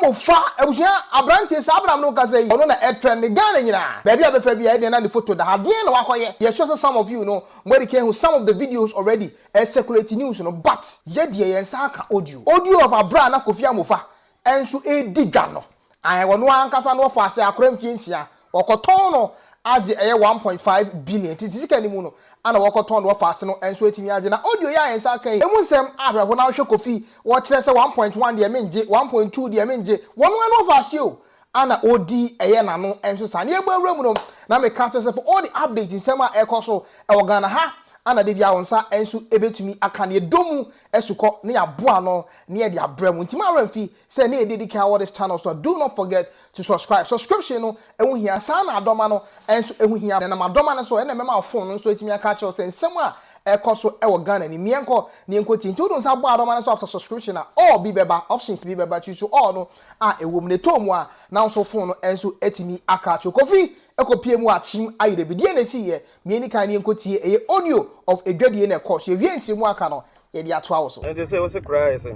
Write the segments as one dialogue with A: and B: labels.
A: Amofa ebusua abrantie sa abram no kasa yi ono na trend Ghana nyina baby abefa bia e na the photo da ha den na wakoye ye sure some of you know where can who some of the videos already circulating news no but ye de ye nsa aka audio of abra na Kofi Amofa enso digwa no ai wono ankasa no fa ase akora mfiensia okoton no age 1.5 billion titisika ni mu no ana wokoton no fa ase no enso etimi age na audio ya nsa aka emu nsem ahwe na hwe Kofi wo kire se 1.1 de menje 1.2 de menje wono no fa ase o ana odi na no enso sa na egbo awura mu no na me ka se for all the updates nsem a ekoso e Ghana ha ana de bia wonsa enso ebetumi aka ne domu esukọ ne aboa no ne ye de abram ntima aramfi say ne dedicate all this channel, so do not forget to subscription no ehu hia sa na adoma no enso ehu hia na madoma no so na mema phone no so etimi aka che say nsem a ekoso e Ghana ni mienko ne enkoti nti do nsa bo adoma no so after subscription na all bi beba options bi beba choose all no a ewom ne tomu a na so phone no enso etimi aka che Kofi ekopie mu Akyem Ayerɛbi die na si ye mieni kan ne enkotie eye audio of edwadie na course ye wie nkyiri mu aka no ye de ato awo so
B: and they say what's a cry say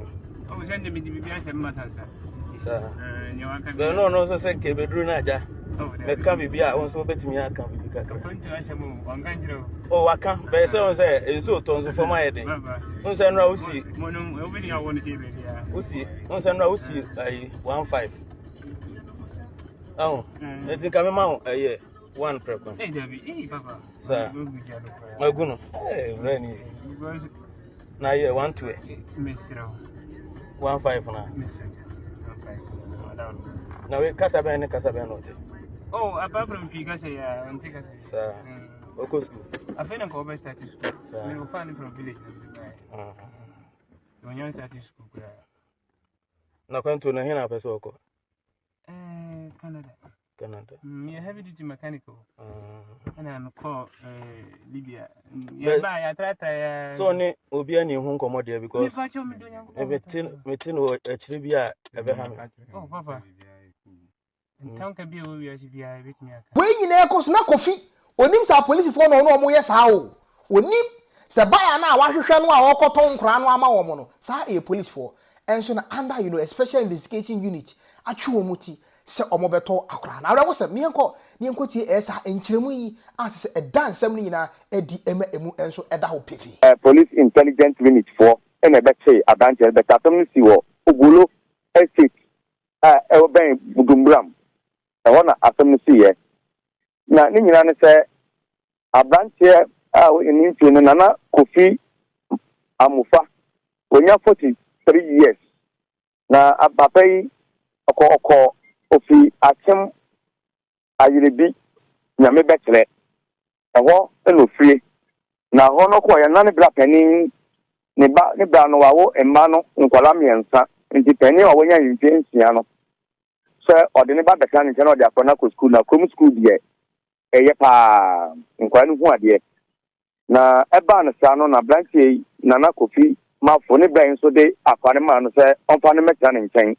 C: oh send me the bibia say masansa
B: sir no so say ke bedru na aja me ka bibia won so betimi aka bibia ka
C: point asemu wanganjiro
B: oh waka be say won say enso to so for my head won say no usi
C: monum obini ya won say bibia
B: usi won say no usi 15 oh eti ka me ma eh one prepon
C: eh David papa
B: sir maguno reni na ye 12
C: misro
B: 15 na
C: misro 15
B: na we kasabe no te
C: oh apart from piga say antika say
B: sir oko school
C: afena ko be start school we go find from village when you start school
B: na kwanto na hina pesa oko Canada.
C: Me heavy duty mechanical. And I'm call Libya. Yeah, try.
B: So ne obi ani hu nkomo de because metin o achire bia ebe ha me.
C: Oh papa. Town can be we as bia bit me aka.
A: we nyina ekoso na Kofi onim sa police for no no mo ye sa o onim se baya na wahwehwe no a okoton nkra no ama wo mo no sa e police for enso na under a special investigation unit atwe wo muti se omobeto akra na awra wo se mienko tie esa enkyeremu yi asese edansem ni nyina edi emu enso eda ho pefi
D: police intelligence unit for ene beche abanje betatom ni siwo ogulo estate e ben budumbram e wona atom ni siye na ni nyina ne se abanje ni nfie na na Kofi Amofa onya 43 years na abapai oko Kofi Akyem Ayerɛbi nyame betre eho eno fie na ho no ko ya na ne bra panin ne bra no wawo emma no nkwala miensa nti panin wa wonya yimpiensia no so ode ne ba beka ne no de akona ko school na krom school die eye pa nkwala no hu ade na eba no sa no na branch na na Kofi mafo ne bra nso de akwane ma no se onfa ne meta ne nkyɛn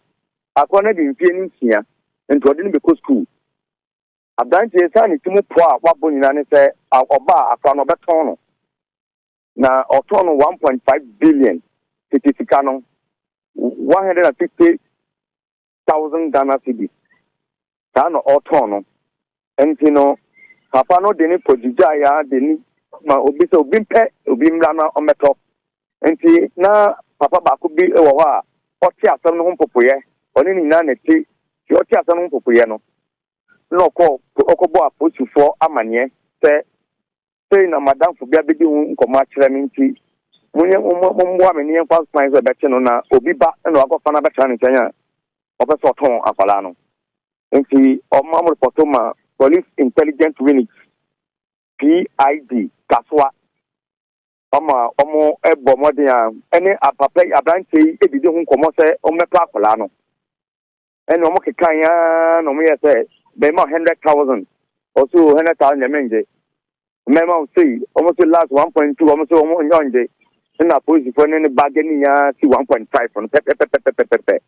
D: akwana de mfie ne nsia nti ode ne be ko school abranche sa ni timu po a wabo nyina ne se oba afa no beton no na oton no 1.5 billion titisika no 150,000 Ghana cedis ta no oton no enti no papa no de ni podija ya de ni ma obi se obi mpe obi mra na ometo enti na papa ba ko bi e wo ho a oti asem no ho popoye oni ni na ne ti oti asem no ho popoye no no ko okobo aposufo amanye se na madam fo bia bedi hu nkomo akere mi nti munye mumbo ameni en fast point so beti no na obi ba na wakofa na beta ne kyanya opeso oton afala no nti omamro potoma police intelligence unit PID Kasoa omo ebo modern a ene apapa abranche edidi hu nkomo se ometo afala no ene omo kekan ya no mo yese be ma 100,000 also 100,000 yamenje mema say almost last 1.2 almost omo nyonje na police for ne bagani ya si 1.5 on pepe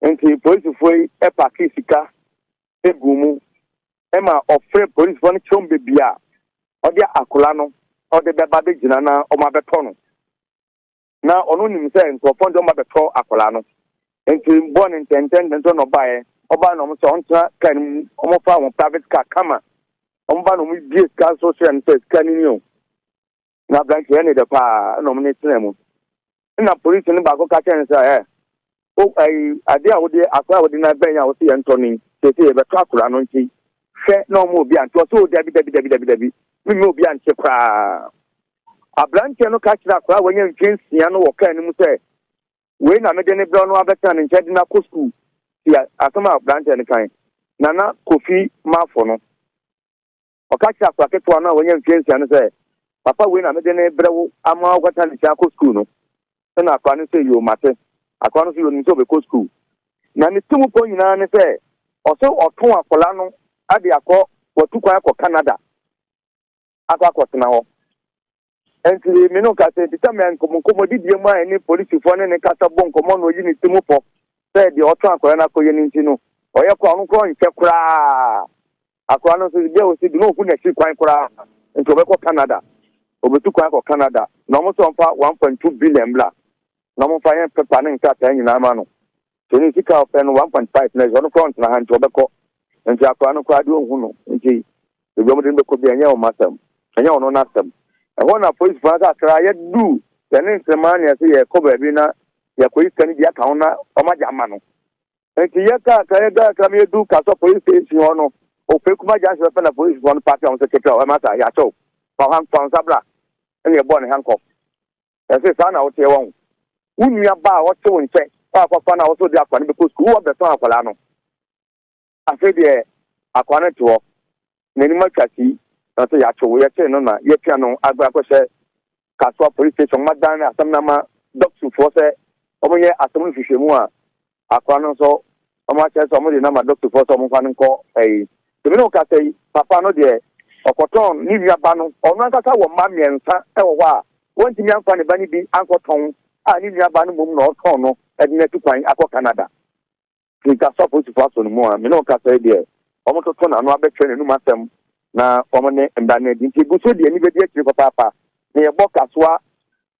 D: enti police for e pakisika egumu e ma ofre police for ne chombe bia odi akola no odi beba be gina na o ma beto no na onu nim say nko fond o ma beto akola no enti born in intendent no buy oba no so ontra kan omo fa won private car kama omo ba no mu die car social and says kan ni o na branch ene de pa no mu ne tinemu na police ni ba ko ka chen say o ai ade a wo de akwa wo de na ben ya wo se ntoni se se be to akura no nti hwe na omo obi anto so dabi mi obi anche kwa abranche no ka kira kwa wonye mfinsia no wo kan ni mu say we na me de ne bro no abeta ne nche de na ko school ya asoma abranche ne kan nana Kofi Amofa no o ka kira kwa keto na wonye mfinsia no say papa we na me de ne brewo ama ogata ne cha ko school no na akwa no say yo mate akwa no say yo ni so be ko school na ne tumu po nyina ne say o so oton akola no ade akọ watu kwa akọ Canada akọ tena ho enti me no ka say determine komo didie mu a ni police fo ne kasa bon komo no yi ni tumu po say de oton akola na koye ni nti no oye kwa onu kro nche kura akwa no so de o si do no fu na si kwan kura enti obekọ Canada obetu kwa akọ Canada na mo so mfa 1.2 billion bla na mo fa yen pepa ne nka ta nyina ma no so ni sika ofe no 1.5 na zo no front na hanti obekọ enti akwa no kwa de ohun no enti ebi mo de be ko bi anya o masam anya ono na asam e na police fa ka kra ye du tene nsema ne se ye ko ba bi na ye ko iska ni dia ka ona o ma jama no enti ye ka me du ka so police station ono o fe kuma ja se na police one party on secretary o ma sa ya cho pa han pa sabra ene bo ne hanko e se sa na o te won unua ba o te won che pa papa na o so dia kwa ni be ko school wo be so akwala no afi de akwa ne to nani matwati na so ya cho ye che no na ye pia no agba ko se Kasoa police station madan asam na ma doctor for se o mo ye asam hwehwemu a akwa no so o ma che so mo de na ma doctor for so mo fa nko to me no ka sei papa no de okoton ni wi aba no ono akaka wo ma miensa e wo a wonti mi anfa ne ba ni bi ankoton a ni wi aba no mum no oton no e de netu kwan akọ Canada ni Kasoa police for so no mo a me no ka sei de o mo to na no abetwe ne num asem na o mo ne mba na di nti buso de ni be di akiri papa ne ye bo Kasoa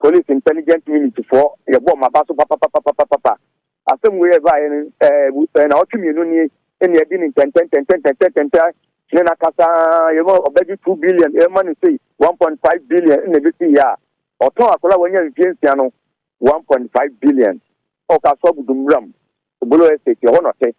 D: police intelligence unit for ye bo ma ba so papa asem we eba na otumi no ni eni edi ni 10 ne na kasa ye mo obedi 2 billion e money say 1.5 billion in the ya oton akola wanya mfiensia no 1.5 billion o Kasoa budumram obulo estate ho no te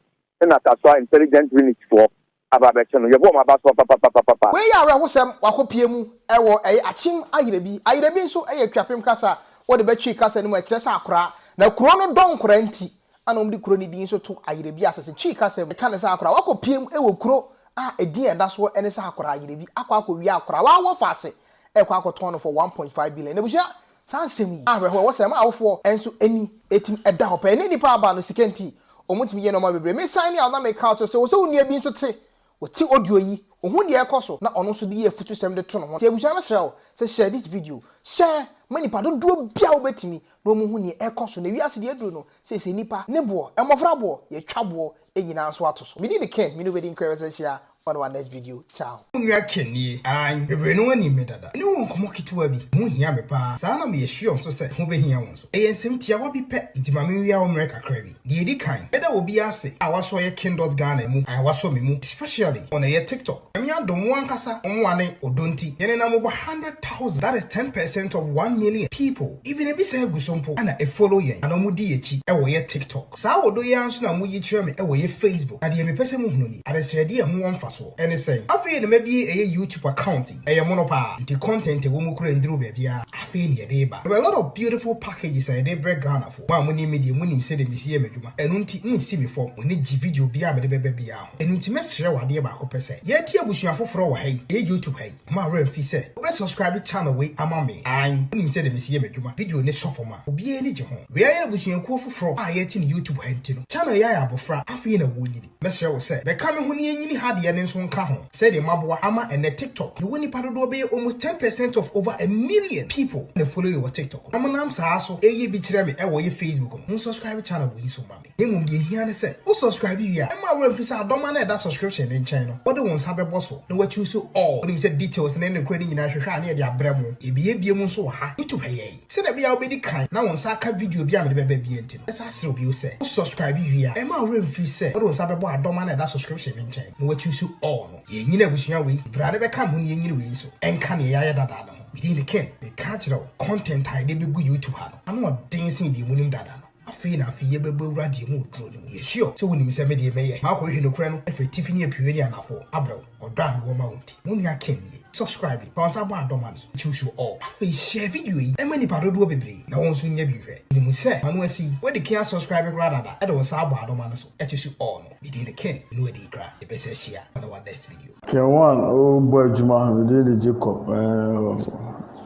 D: na Kasoa intelligence unit for ababeche no ye bo ma ba so papa
A: we ya re hosem wakopie mu ewo Akyem Ayerɛbi nso twapem kasa wo de betwi kasa ni mu ekire sa akora na kuro no don kora nti ana omdi kuro ni din so to Ayerɛbi asese twi kasa mu ka ne sa akora wakopie mu ewo kuro a edin eda so ene sa akora Ayerɛbi akwa akora wa wo fase akoton no for 1.5 billion na busia sansemi ahwe wo sem awofo enso eni etim eda hopa eni nipa aba no sikenti omutimi ye no ma bebre me sign out na me count so wo nua bi nso te oti audio yi ohun de ekoso na ono so de ye futu sem de to no ho te abuja na srew say share this video share mani pa do bia wo betimi na omu hu ne ekoso na wiase de aduro no say nipa ne bo emofra bo ye twabo enyina so atoso me di the king me no be di incredible share on our next video. Ciao.
E: Nwa keni an bebre no ani medada. Ni won komo kituwa bi. Hu hia me pa. Sa na me yehwe so se hu be hia won so. Ensem tia wa bi pe itima me wi a America krabi. De edi kan. Eda obi ase. Awaso ye K1ng Ghana mu. Awaso me mu. Especially on a TikTok. Emi adom wankasa omwane odonti. Yene na over 100,000. That is 10% of 1 million people. Even e bi se gusompo ana e follow yen. Ana mu di echi e wo ye TikTok. Sa wodo ye anso na mu yi kire me e wo ye Facebook. Ade me pese mu hunu ni. Arrɛsted ye hu won faso. Anything. Afi maybe a YouTube account. A monopa. The content a woman could do baby. Afi ni deba. There are a lot of beautiful packages I did break Ghana for. One money media when say the museum meduma. And unti see me for when need video bia me baby. And intimate share what dear bako pese. Yet here we should have for hey. A YouTube hey. Ma refi say. Let's subscribe to channel way amame. I'm when say the museum meduma. Video ne sofoma. Obi any jehon. We are able to go for yet in YouTube head. Channel ya abofra. Afi na woni. Let's share what say. Be coming when you had the and so on. Said the Mabwa Ama and the TikTok. The winning part of the almost 10% of over 1 million people they follow your TikTok. I'm an so a be chirami your Facebook. Who subscribe channel with so mommy. They won't be here and say, who subscribe you? I'm a real officer. Don't man that subscription in China. What the ones have a boss. No what you so all. When you said details and then the credit in Africa near the Abramo. It be a so high. It to pay. Say that be our baby kind. Now on Saka video be a baby. Let's ask you say. Who subscribe you? I'm a real free say. What was about a dominant that subscription in China. No what you so all. You never wish your way. Brother become when you way so. And can you that? Within the can, the cultural content I did be YouTube. I'm not dancing the winning dada. I feel I feel a radio mood drone. Yes, sure. So when you say me, may Marco in the crown, if a Tiffany appearing and for Abro or Brand or Mount. When you can subscribe, pass about domans, choose you all. I share video, and many part do be. Now, once you never read, you must say, I want to see where the can't subscribe rather. I don't say about domans, at you all. Within the can, no way cry, the best share on our next video.
F: K1ng, oh boy, Juma, we did Jacob.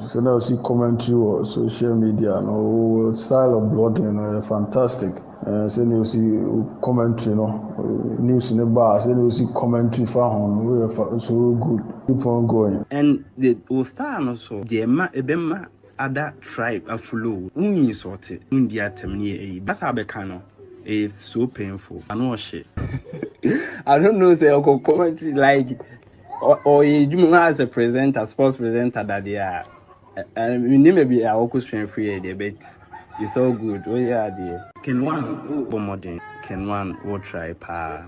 F: So now see commentary or social media, no style of blogging, fantastic. So you see commentary, no news in the bar. So you see commentary for home. We are so good. Keep on going.
B: And the Ostar also the Ebema other tribe a flow. Uni sorted India terminate. That's how becano. It's so painful. I know shit. I don't know say I'll commentary like or you as a presenter, sports presenter that they are. And we need maybe a local strength free but it's all good. Oh yeah, the K1ng, K1ng will try pa.